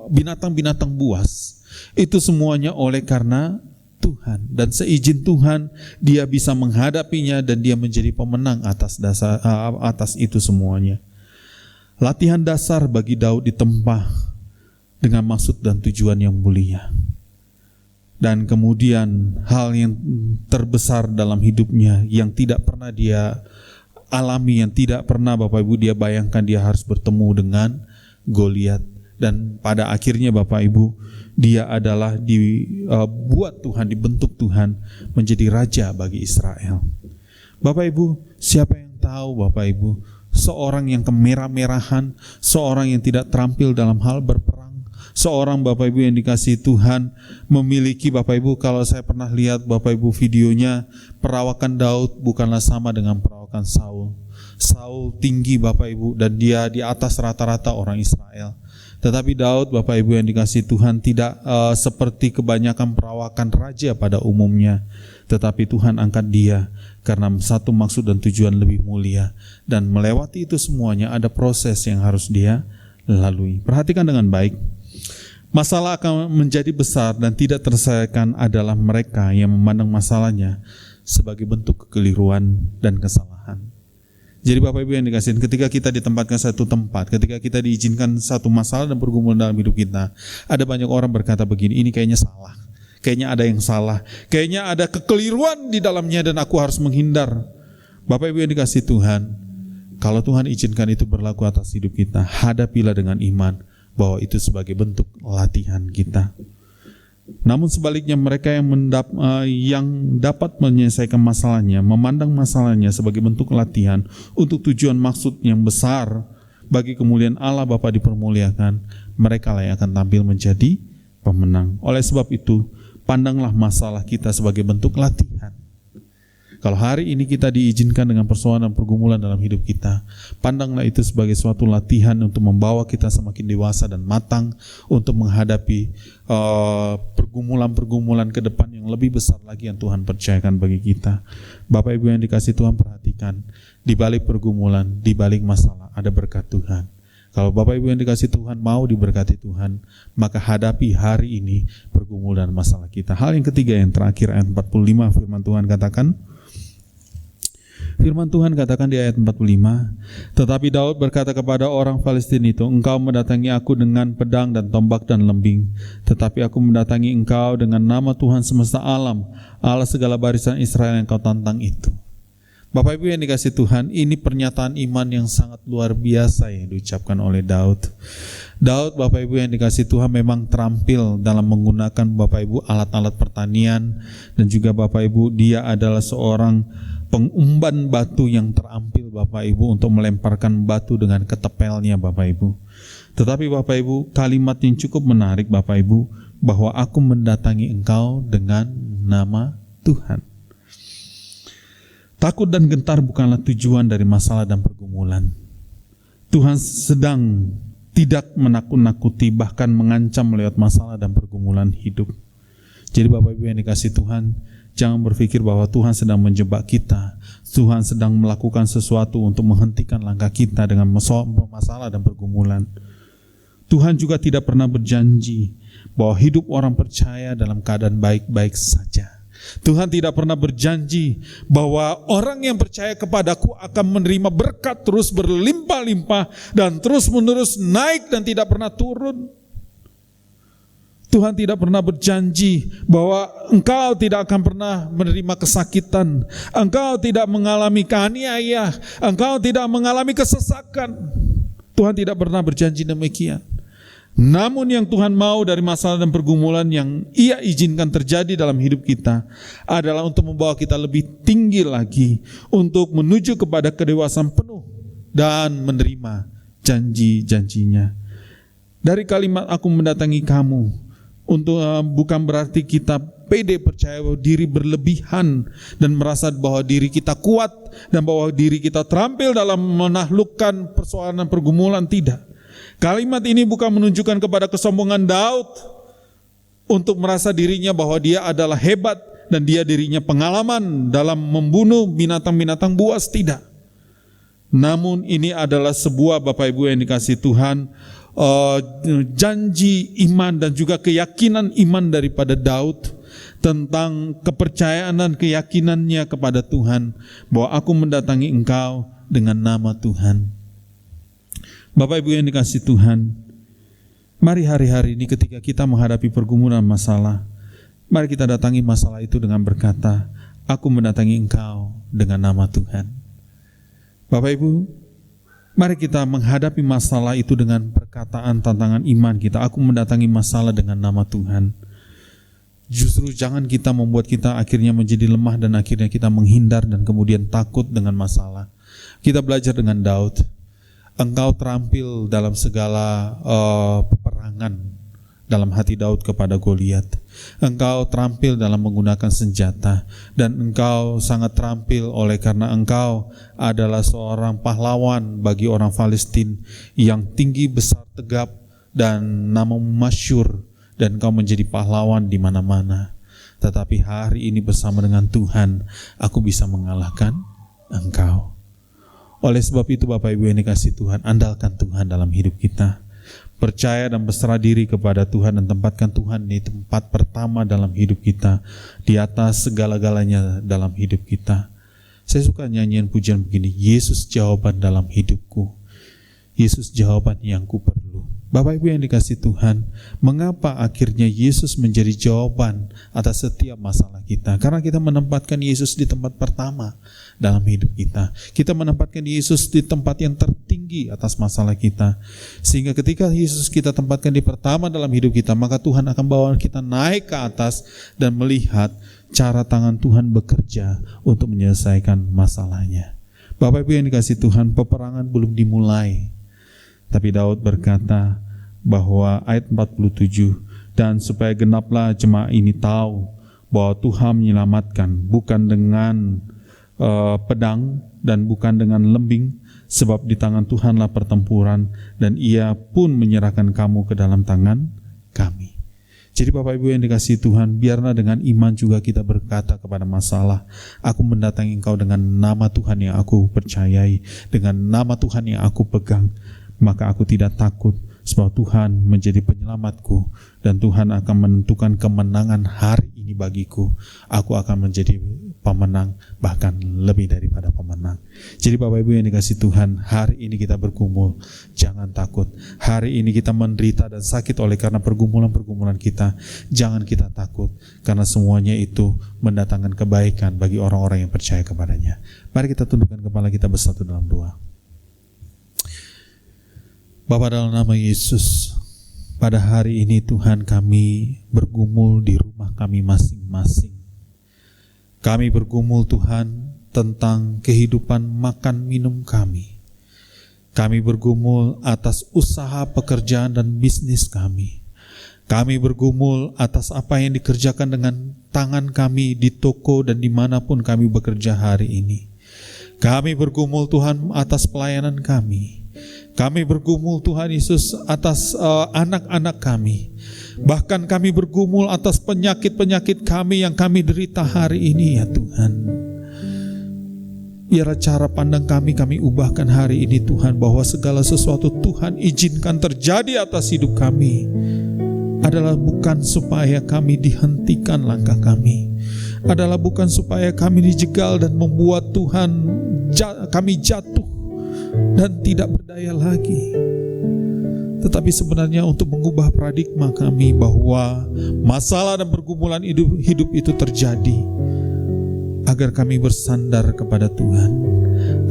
binatang-binatang buas. Itu semuanya oleh karena Tuhan, dan seizin Tuhan dia bisa menghadapinya dan dia menjadi pemenang atas itu semuanya. Latihan dasar bagi Daud ditempa dengan maksud dan tujuan yang mulia. Dan kemudian hal yang terbesar dalam hidupnya yang tidak pernah dia alami, yang tidak pernah Bapak Ibu dia bayangkan, dia harus bertemu dengan Goliat. Dan pada akhirnya Bapak Ibu, dia adalah dibuat Tuhan, dibentuk Tuhan menjadi raja bagi Israel. Bapak Ibu, siapa yang tahu Bapak Ibu, seorang yang kemerah-merahan, seorang yang tidak terampil dalam hal berperang, seorang Bapak Ibu yang dikasihi Tuhan memiliki Bapak Ibu, kalau saya pernah lihat Bapak Ibu videonya, perawakan Daud bukanlah sama dengan perawakan Saul. Saul tinggi Bapak Ibu dan dia di atas rata-rata orang Israel. Tetapi Daud Bapak Ibu yang dikasihi Tuhan tidak seperti kebanyakan perawakan raja pada umumnya. Tetapi Tuhan angkat dia karena satu maksud dan tujuan lebih mulia. Dan melewati itu semuanya ada proses yang harus dia lalui. Perhatikan dengan baik. Masalah akan menjadi besar dan tidak terselesaikan adalah mereka yang memandang masalahnya sebagai bentuk kekeliruan dan kesalahan. Jadi Bapak Ibu yang dikasihi, ketika kita ditempatkan satu tempat, ketika kita diizinkan satu masalah dan pergumulan dalam hidup kita, ada banyak orang berkata begini, ini kayaknya salah, kayaknya ada yang salah, kayaknya ada kekeliruan di dalamnya dan aku harus menghindar. Bapak Ibu yang dikasihi Tuhan, kalau Tuhan izinkan itu berlaku atas hidup kita, hadapilah dengan iman bahwa itu sebagai bentuk latihan kita. Namun sebaliknya mereka yang dapat menyelesaikan masalahnya, memandang masalahnya sebagai bentuk latihan untuk tujuan maksud yang besar bagi kemuliaan Allah Bapa dipermuliakan, mereka lah yang akan tampil menjadi pemenang. Oleh sebab itu, pandanglah masalah kita sebagai bentuk latihan. Kalau hari ini kita diizinkan dengan persoalan dan pergumulan dalam hidup kita, pandanglah itu sebagai suatu latihan untuk membawa kita semakin dewasa dan matang untuk menghadapi pergumulan-pergumulan ke depan yang lebih besar lagi yang Tuhan percayakan bagi kita. Bapak Ibu yang dikasihi Tuhan, perhatikan, di balik pergumulan, di balik masalah ada berkat Tuhan. Kalau Bapak Ibu yang dikasihi Tuhan mau diberkati Tuhan, maka hadapi hari ini pergumulan masalah kita. Hal yang ketiga yang terakhir, ayat 45 firman Tuhan katakan, Firman Tuhan katakan di ayat 45, tetapi Daud berkata kepada orang Palestina itu, engkau mendatangi aku dengan pedang dan tombak dan lembing, tetapi aku mendatangi engkau dengan nama Tuhan semesta alam, Allah segala barisan Israel yang kau tantang itu. Bapak Ibu yang dikasihi Tuhan, ini pernyataan iman yang sangat luar biasa yang diucapkan oleh Daud. Daud, Bapak Ibu yang dikasihi Tuhan, memang terampil dalam menggunakan Bapak Ibu alat-alat pertanian, dan juga Bapak Ibu dia adalah seorang pengumban batu yang terampil Bapak Ibu untuk melemparkan batu dengan ketepelnya Bapak Ibu. Tetapi Bapak Ibu, kalimat yang cukup menarik Bapak Ibu, bahwa aku mendatangi engkau dengan nama Tuhan. Takut dan gentar bukanlah tujuan dari masalah dan pergumulan. Tuhan sedang tidak menakut-nakuti, bahkan mengancam lewat masalah dan pergumulan hidup. Jadi Bapak Ibu yang dikasihi Tuhan, jangan berpikir bahwa Tuhan sedang menjebak kita. Tuhan sedang melakukan sesuatu untuk menghentikan langkah kita dengan masalah dan pergumulan. Tuhan juga tidak pernah berjanji bahwa hidup orang percaya dalam keadaan baik-baik saja. Tuhan tidak pernah berjanji bahwa orang yang percaya kepadaku akan menerima berkat terus berlimpah-limpah dan terus-menerus naik dan tidak pernah turun. Tuhan tidak pernah berjanji bahwa engkau tidak akan pernah menerima kesakitan, engkau tidak mengalami keaniaya, engkau tidak mengalami kesesakan. Tuhan tidak pernah berjanji demikian. Namun yang Tuhan mau dari masalah dan pergumulan yang Ia izinkan terjadi dalam hidup kita adalah untuk membawa kita lebih tinggi lagi, untuk menuju kepada kedewasaan penuh dan menerima janji-janjinya. Dari kalimat aku mendatangi kamu, untuk bukan berarti kita pede percaya diri berlebihan dan merasa bahwa diri kita kuat dan bahwa diri kita terampil dalam menaklukkan persoalan dan pergumulan, tidak. Kalimat ini bukan menunjukkan kepada kesombongan Daud untuk merasa dirinya bahwa dia adalah hebat dan dia dirinya pengalaman dalam membunuh binatang-binatang buas, tidak. Namun ini adalah sebuah Bapak Ibu yang dikasihi Tuhan, janji iman dan juga keyakinan iman daripada Daud tentang kepercayaan dan keyakinannya kepada Tuhan bahwa aku mendatangi engkau dengan nama Tuhan. Bapak Ibu yang dikasihi Tuhan, mari hari-hari ini ketika kita menghadapi pergumulan masalah, mari kita datangi masalah itu dengan berkata, aku mendatangi engkau dengan nama Tuhan. Bapak Ibu, mari kita menghadapi masalah itu dengan perkataan tantangan iman kita, aku mendatangi masalah dengan nama Tuhan. Justru jangan kita membuat kita akhirnya menjadi lemah dan akhirnya kita menghindar dan kemudian takut dengan masalah. Kita belajar dengan Daud. Engkau terampil dalam segala peperangan dalam hati Daud kepada Goliat. Engkau terampil dalam menggunakan senjata dan engkau sangat terampil oleh karena engkau adalah seorang pahlawan bagi orang Palestina yang tinggi, besar, tegap dan namamu masyhur dan engkau menjadi pahlawan di mana-mana. Tetapi hari ini bersama dengan Tuhan aku bisa mengalahkan engkau. Oleh sebab itu Bapak Ibu yang dikasihi Tuhan, andalkan Tuhan dalam hidup kita. Percaya dan berserah diri kepada Tuhan dan tempatkan Tuhan di tempat pertama dalam hidup kita, di atas segala-galanya dalam hidup kita. Saya suka nyanyian pujian begini, Yesus jawaban dalam hidupku, Yesus jawaban yang ku perlu. Bapak Ibu yang dikasihi Tuhan, mengapa akhirnya Yesus menjadi jawaban atas setiap masalah kita? Karena kita menempatkan Yesus di tempat pertama dalam hidup kita. Kita menempatkan Yesus di tempat yang tertinggi atas masalah kita. Sehingga ketika Yesus kita tempatkan di pertama dalam hidup kita, maka Tuhan akan bawa kita naik ke atas dan melihat cara tangan Tuhan bekerja untuk menyelesaikan masalahnya. Bapak Ibu yang dikasihi Tuhan, peperangan belum dimulai. Tapi Daud berkata bahwa ayat 47, dan supaya genaplah jemaat ini tahu bahwa Tuhan menyelamatkan bukan dengan pedang dan bukan dengan lembing, sebab di tangan Tuhanlah pertempuran dan Ia pun menyerahkan kamu ke dalam tangan kami. Jadi Bapak Ibu yang dikasihi Tuhan, biarlah dengan iman juga kita berkata kepada masalah, aku mendatangi engkau dengan nama Tuhan yang aku percayai, dengan nama Tuhan yang aku pegang, maka aku tidak takut, sebab Tuhan menjadi penyelamatku dan Tuhan akan menentukan kemenangan hari ini bagiku. Aku akan menjadi pemenang, bahkan lebih daripada pemenang. Jadi Bapak Ibu yang dikasihi Tuhan, hari ini kita bergumul, jangan takut. Hari ini kita menderita dan sakit oleh karena pergumulan-pergumulan kita, jangan kita takut, karena semuanya itu mendatangkan kebaikan bagi orang-orang yang percaya kepadanya. Mari kita tundukkan kepala kita bersatu dalam doa. Bapa, dalam nama Yesus, pada hari ini Tuhan, kami bergumul di rumah kami masing-masing. Kami bergumul Tuhan tentang kehidupan makan minum kami. Kami bergumul atas usaha pekerjaan dan bisnis kami. Kami bergumul atas apa yang dikerjakan dengan tangan kami di toko dan dimanapun kami bekerja hari ini. Kami bergumul Tuhan atas pelayanan kami. Kami bergumul Tuhan Yesus atas anak-anak kami. Bahkan kami bergumul atas penyakit-penyakit kami yang kami derita hari ini ya Tuhan. Biarlah cara pandang kami ubahkan hari ini Tuhan, bahwa segala sesuatu Tuhan izinkan terjadi atas hidup kami adalah bukan supaya kami dihentikan langkah kami, adalah bukan supaya kami dijegal dan membuat Tuhan kami jatuh dan tidak berdaya lagi, tetapi sebenarnya untuk mengubah paradigma kami bahwa masalah dan pergumulan hidup itu terjadi agar kami bersandar kepada Tuhan,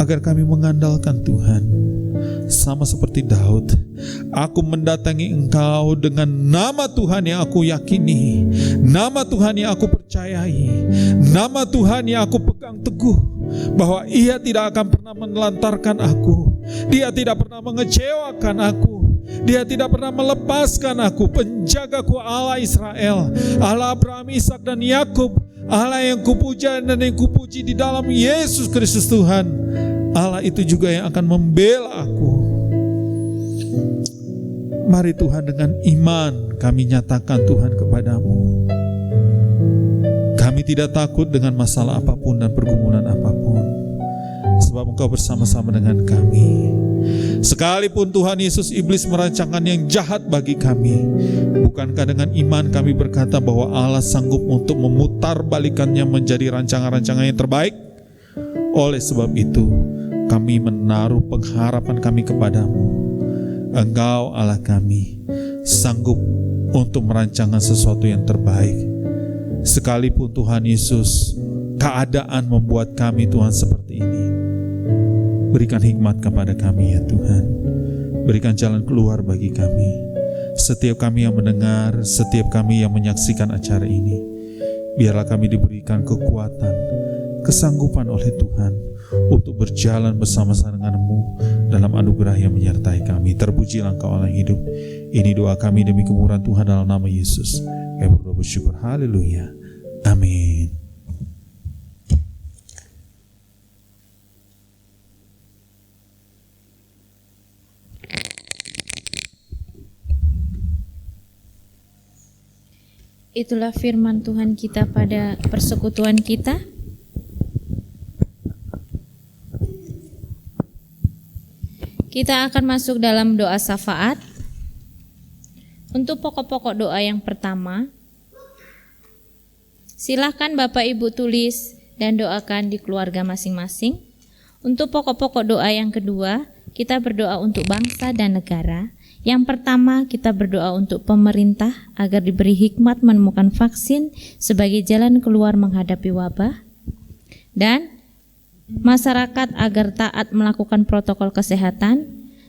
agar kami mengandalkan Tuhan. Sama seperti Daud, aku mendatangi Engkau dengan nama Tuhan yang aku yakini, nama Tuhan yang aku percayai, nama Tuhan yang aku pegang teguh, bahwa Ia tidak akan pernah menelantarkan aku, Dia tidak pernah mengecewakan aku, Dia tidak pernah melepaskan aku. Penjagaku Allah Israel, Allah Abraham, Ishak dan Yakub, Allah yang kupuja dan yang kupuji di dalam Yesus Kristus Tuhan. Allah itu juga yang akan membela aku. Mari Tuhan, dengan iman kami nyatakan Tuhan kepadamu, kami tidak takut dengan masalah apapun dan pergumulan apapun, sebab Engkau bersama-sama dengan kami. Sekalipun Tuhan Yesus, iblis merancangkan yang jahat bagi kami, bukankah dengan iman kami berkata bahwa Allah sanggup untuk memutarbalikannya menjadi rancangan-rancangan yang terbaik? Oleh sebab itu, kami menaruh pengharapan kami kepadamu. Engkau Allah kami, sanggup untuk merancangkan sesuatu yang terbaik. Sekalipun Tuhan Yesus, keadaan membuat kami Tuhan seperti ini, berikan hikmat kepada kami ya Tuhan. Berikan jalan keluar bagi kami. Setiap kami yang mendengar, setiap kami yang menyaksikan acara ini, biarlah kami diberikan kekuatan, kesanggupan oleh Tuhan untuk berjalan bersama-sama dengan-Mu dalam anugerah yang menyertai kami. Terpujilah Engkau Allah hidup. Ini doa kami demi kemurahan Tuhan dalam nama Yesus. Kami berdoa bersyukur. Haleluya. Amin. Itulah firman Tuhan kita pada persekutuan kita. Kita akan masuk dalam doa syafaat. Untuk pokok-pokok doa yang pertama, silakan Bapak Ibu tulis dan doakan di keluarga masing-masing. Untuk pokok-pokok doa yang kedua, kita berdoa untuk bangsa dan negara. Yang pertama, kita berdoa untuk pemerintah agar diberi hikmat menemukan vaksin sebagai jalan keluar menghadapi wabah, dan masyarakat agar taat melakukan protokol kesehatan,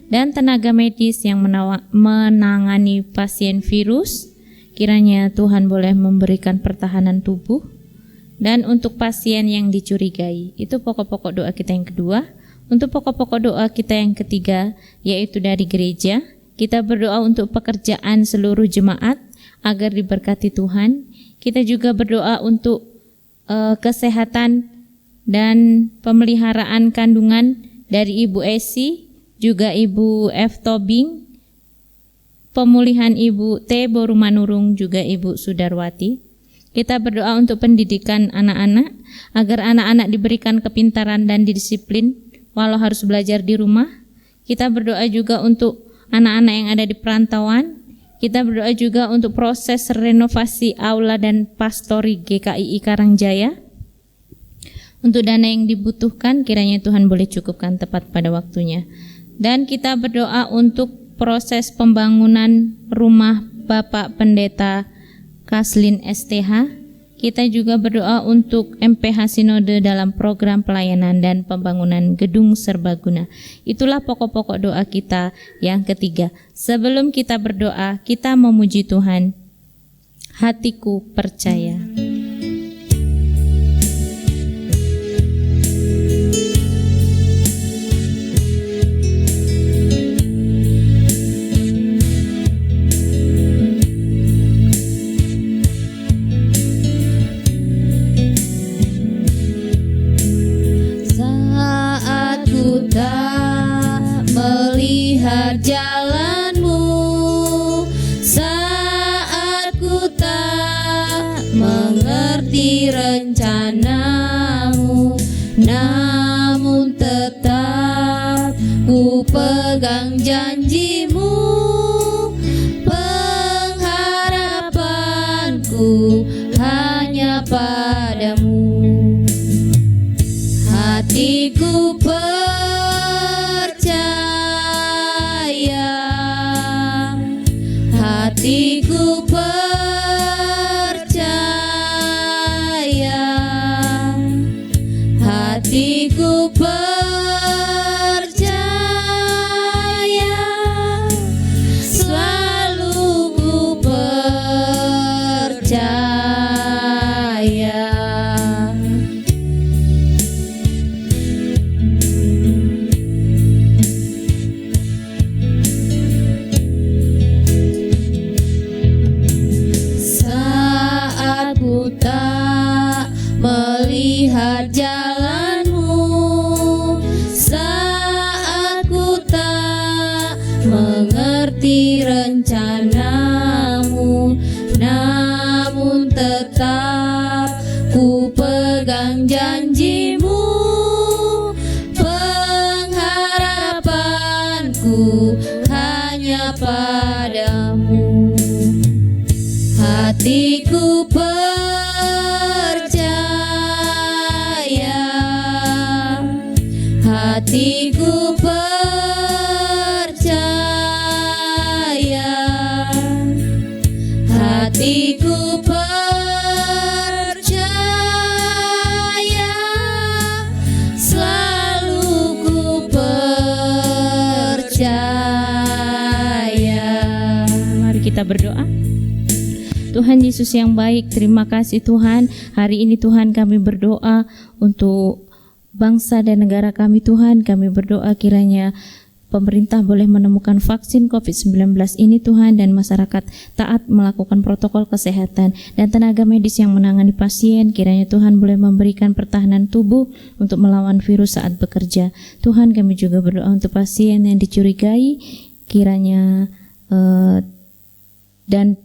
dan tenaga medis yang menangani pasien virus, kiranya Tuhan boleh memberikan pertahanan tubuh, dan untuk pasien yang dicurigai. Itu pokok-pokok doa kita yang kedua. Untuk pokok-pokok doa kita yang ketiga, yaitu dari gereja, kita berdoa untuk pekerjaan seluruh jemaat agar diberkati Tuhan. Kita juga berdoa untuk kesehatan dan pemeliharaan kandungan dari Ibu Esi, juga Ibu F. Tobing, pemulihan Ibu T. Borumanurung, juga Ibu Sudarwati. Kita berdoa untuk pendidikan anak-anak, agar anak-anak diberikan kepintaran dan disiplin walau harus belajar di rumah. Kita berdoa juga untuk anak-anak yang ada di perantauan. Kita berdoa juga untuk proses renovasi aula dan pastori GKI Karangjaya. Untuk dana yang dibutuhkan, kiranya Tuhan boleh cukupkan tepat pada waktunya. Dan kita berdoa untuk proses pembangunan rumah Bapak Pendeta Kaslin STH. Kita juga berdoa untuk MPH Sinode dalam program pelayanan dan pembangunan gedung serbaguna. Itulah pokok-pokok doa kita yang ketiga. Sebelum kita berdoa, kita memuji Tuhan. Hatiku percaya. Jalanmu saat ku tak mengerti rencanamu, namun tetap ku pegang janjimu. Pengharapanku hanya padamu. Hatiku hatiku percaya, hatiku percaya, selalu ku percaya. Melihat jalanmu saat ku tak mengerti rencanamu, namun tetap ku pegang janjimu. Pengharapanku hanya padamu. Hatiku hatiku percaya, hatiku percaya, selalu ku percaya. Mari kita berdoa. Tuhan Yesus yang baik, terima kasih Tuhan. Hari ini Tuhan kami berdoa untuk bangsa dan negara kami Tuhan. Kami berdoa kiranya pemerintah boleh menemukan vaksin COVID-19 ini Tuhan, dan masyarakat taat melakukan protokol kesehatan, dan tenaga medis yang menangani pasien kiranya Tuhan boleh memberikan pertahanan tubuh untuk melawan virus saat bekerja. Tuhan, kami juga berdoa untuk pasien yang dicurigai kiranya dan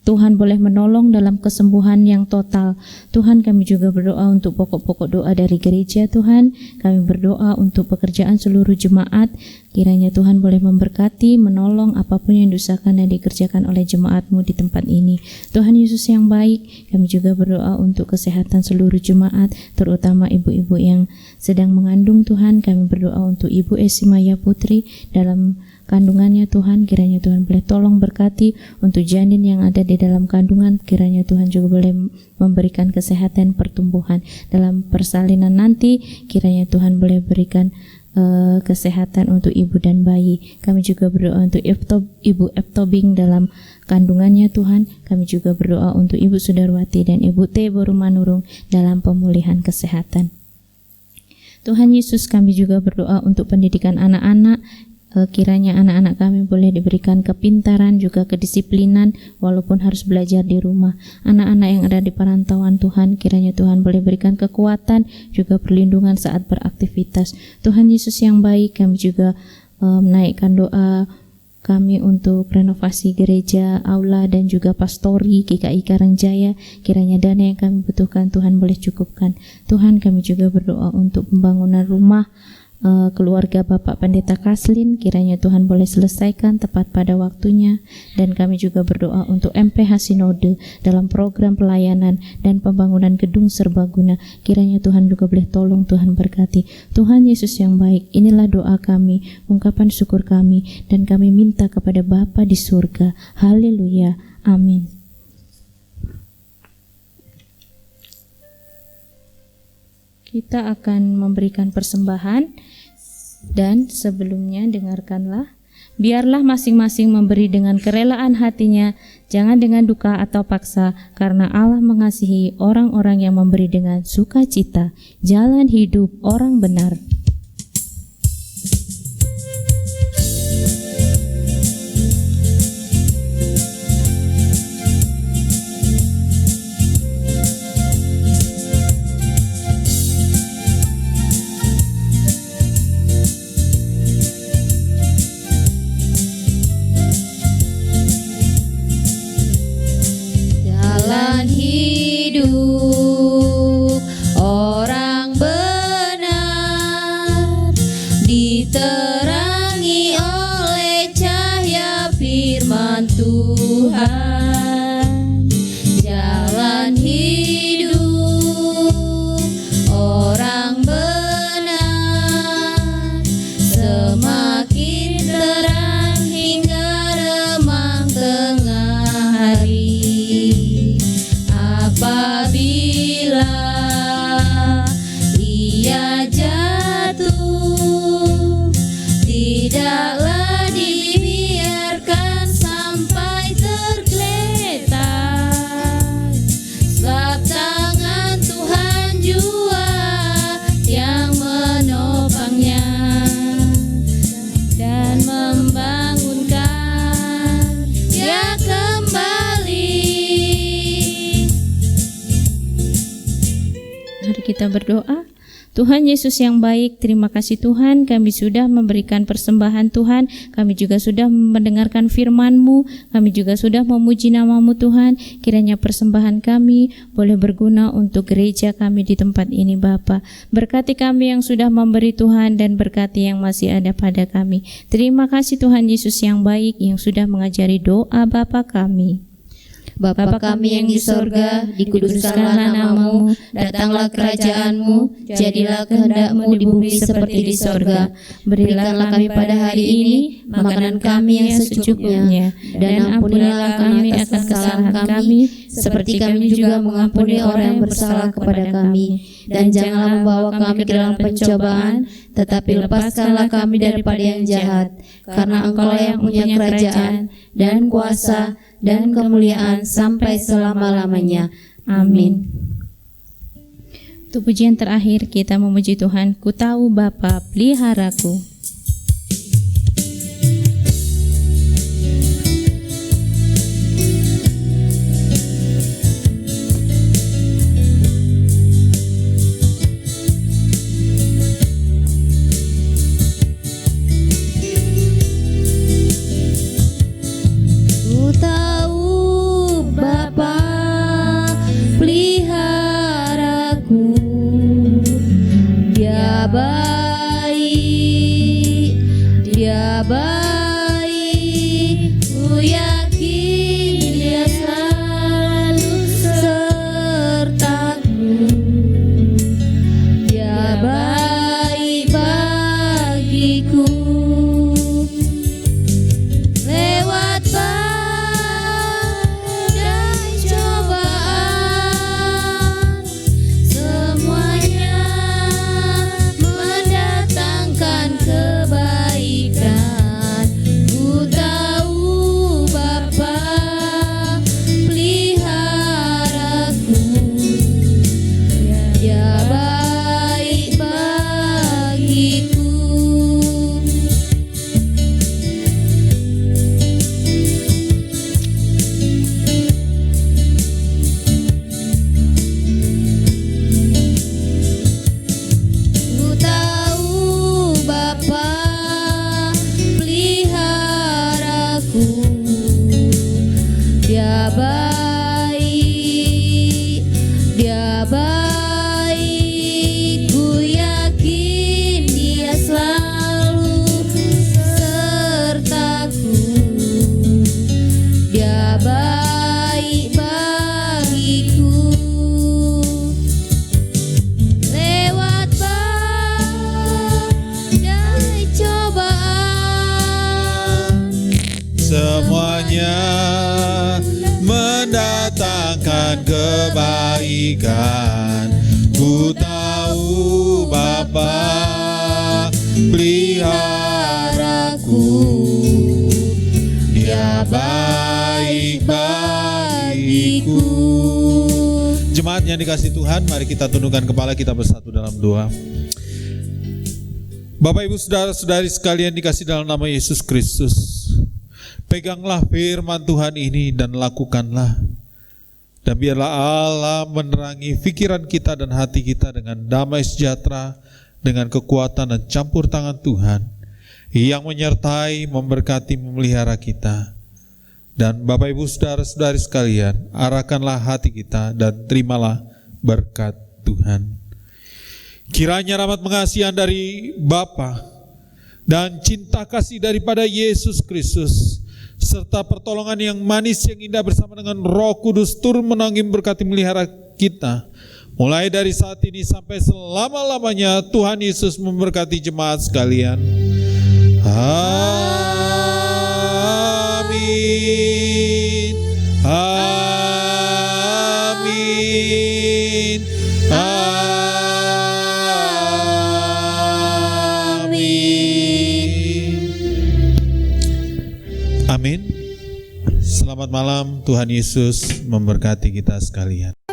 Tuhan boleh menolong dalam kesembuhan yang total. Tuhan, kami juga berdoa untuk pokok-pokok doa dari gereja Tuhan. Kami berdoa untuk pekerjaan seluruh jemaat. Kiranya Tuhan boleh memberkati, menolong apapun yang diusahakan dan dikerjakan oleh jemaat-Mu di tempat ini. Tuhan Yesus yang baik, kami juga berdoa untuk kesehatan seluruh jemaat, terutama ibu-ibu yang sedang mengandung Tuhan. Kami berdoa untuk Ibu Esimaya Putri dalam kandungannya Tuhan, kiranya Tuhan boleh tolong berkati untuk janin yang ada di dalam kandungan, kiranya Tuhan juga boleh memberikan kesehatan pertumbuhan dalam persalinan nanti, kiranya Tuhan boleh berikan kesehatan untuk ibu dan bayi. Kami juga berdoa untuk Ibu Eptobing dalam kandungannya Tuhan. Kami juga berdoa untuk Ibu Sudarwati dan Ibu T. Borumanurung dalam pemulihan kesehatan. Tuhan Yesus, kami juga berdoa untuk pendidikan anak-anak. Kiranya anak-anak kami boleh diberikan kepintaran juga kedisiplinan walaupun harus belajar di rumah. Anak-anak yang ada di perantauan Tuhan, kiranya Tuhan boleh berikan kekuatan juga perlindungan saat beraktivitas. Tuhan Yesus yang baik, kami juga menaikkan doa kami untuk renovasi gereja, aula dan juga pastori GKI Karangjaya. Kiranya dana yang kami butuhkan Tuhan boleh cukupkan. Tuhan, kami juga berdoa untuk pembangunan rumah keluarga Bapak Pendeta Kaslin, kiranya Tuhan boleh selesaikan tepat pada waktunya. Dan kami juga berdoa untuk MPH Sinode dalam program pelayanan dan pembangunan gedung serbaguna, kiranya Tuhan juga boleh tolong, Tuhan berkati. Tuhan Yesus yang baik, inilah doa kami, ungkapan syukur kami, dan kami minta kepada Bapa di surga. Haleluya, amin. Kita akan memberikan persembahan. Dan sebelumnya dengarkanlah, biarlah masing-masing memberi dengan kerelaan hatinya, jangan dengan duka atau paksa, karena Allah mengasihi orang-orang yang memberi dengan sukacita. Jalan hidup orang benar. Jalan hidup orang benar diterangi oleh cahaya firman Tuhan. Jalan hidup orang benar semakin terang hingga remang tengah hari. Apabila ia jatuh, tidaklah dibiarkan sampai tergeletak, sebab tangan Tuhan jua yang menopangnya dan membangunkan dia kembali. Mari kita berdoa. Tuhan Yesus yang baik, terima kasih Tuhan, kami sudah memberikan persembahan Tuhan, kami juga sudah mendengarkan firman-Mu, kami juga sudah memuji nama-Mu Tuhan. Kiranya persembahan kami boleh berguna untuk gereja kami di tempat ini Bapa. Berkati kami yang sudah memberi Tuhan, dan berkati yang masih ada pada kami. Terima kasih Tuhan Yesus yang baik, yang sudah mengajari doa Bapa kami. Bapa kami yang di sorga, dikuduskanlah nama-Mu, datanglah kerajaan-Mu, jadilah kehendak-Mu di bumi seperti di sorga. Berikanlah kami pada hari ini makanan kami yang secukupnya, dan ampunilah kami atas kesalahan kami, seperti kami juga mengampuni orang yang bersalah kepada kami. Dan janganlah membawa kami ke dalam pencobaan, tetapi lepaskanlah kami daripada yang jahat, karena Engkau yang punya kerajaan dan kuasa dan kemuliaan sampai selama-lamanya. Amin. Untuk pujian terakhir kita memuji Tuhan, ku tahu Bapa peliharaku. Baik hanya mendatangkan kebaikan. Ku tahu Bapa peliharaku, Dia baik bagiku. Jemaat yang dikasihi Tuhan, mari kita tundukkan kepala kita bersatu dalam doa. Bapak Ibu Saudara-saudari sekalian dikasihi dalam nama Yesus Kristus, peganglah firman Tuhan ini dan lakukanlah. Dan biarlah Allah menerangi pikiran kita dan hati kita dengan damai sejahtera, dengan kekuatan dan campur tangan Tuhan yang menyertai, memberkati, memelihara kita. Dan Bapak Ibu Saudara-saudari sekalian, arahkanlah hati kita dan terimalah berkat Tuhan. Kiranya rahmat pengasihan dari Bapa dan cinta kasih daripada Yesus Kristus serta pertolongan yang manis yang indah bersama dengan Roh Kudus turun menanggung berkati melihara kita mulai dari saat ini sampai selama-lamanya. Tuhan Yesus memberkati jemaat sekalian. Amin. Amin. Amin. Selamat malam, Tuhan Yesus memberkati kita sekalian.